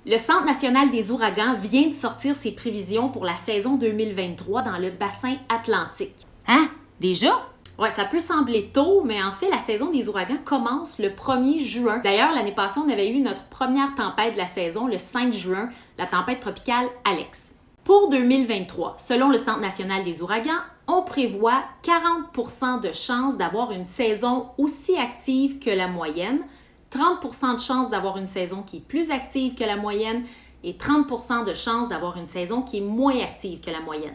Le Centre national des ouragans vient de sortir ses prévisions pour la saison 2023 dans le bassin atlantique. Hein? Déjà? Ouais, ça peut sembler tôt, mais en fait, la saison des ouragans commence le 1er juin. D'ailleurs, l'année passée, on avait eu notre première tempête de la saison, le 5 juin, la tempête tropicale Alex. Pour 2023, selon le Centre national des ouragans, on prévoit 40% de chances d'avoir une saison aussi active que la moyenne, 30% de chances d'avoir une saison qui est plus active que la moyenne et 30% de chances d'avoir une saison qui est moins active que la moyenne.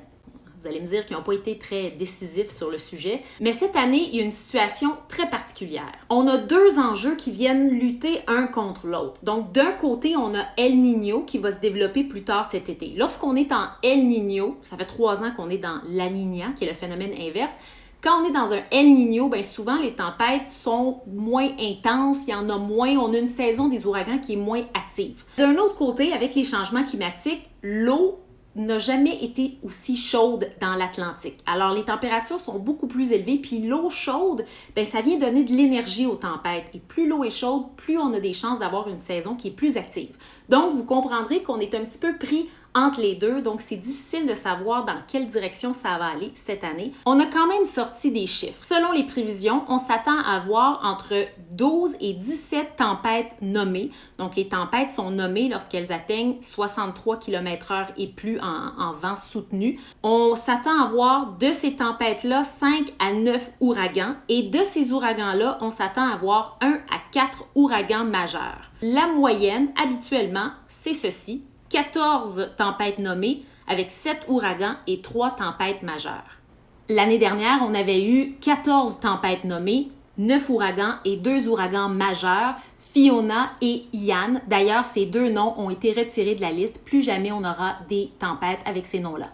Vous allez me dire qu'ils n'ont pas été très décisifs sur le sujet, mais cette année, il y a une situation très particulière. On a deux enjeux qui viennent lutter un contre l'autre. Donc, d'un côté, on a El Niño qui va se développer plus tard cet été. Lorsqu'on est en El Niño, ça fait 3 ans qu'on est dans La Niña, qui est le phénomène inverse. Quand on est dans un El Niño, bien souvent, les tempêtes sont moins intenses, il y en a moins, on a une saison des ouragans qui est moins active. D'un autre côté, avec les changements climatiques, l'eau n'a jamais été aussi chaude dans l'Atlantique. Alors, les températures sont beaucoup plus élevées, puis l'eau chaude, bien, ça vient donner de l'énergie aux tempêtes. Et plus l'eau est chaude, plus on a des chances d'avoir une saison qui est plus active. Donc, vous comprendrez qu'on est un petit peu pris entre les deux, donc c'est difficile de savoir dans quelle direction ça va aller cette année. On a quand même sorti des chiffres. Selon les prévisions, on s'attend à avoir entre 12 et 17 tempêtes nommées. Donc les tempêtes sont nommées lorsqu'elles atteignent 63 km/h et plus en vent soutenu. On s'attend à voir de ces tempêtes-là 5 à 9 ouragans et de ces ouragans-là, on s'attend à avoir 1 à 4 ouragans majeurs. La moyenne, habituellement, c'est ceci. 14 tempêtes nommées avec 7 ouragans et 3 tempêtes majeures. L'année dernière, on avait eu 14 tempêtes nommées, 9 ouragans et 2 ouragans majeurs, Fiona et Ian. D'ailleurs, ces deux noms ont été retirés de la liste. Plus jamais on aura des tempêtes avec ces noms-là.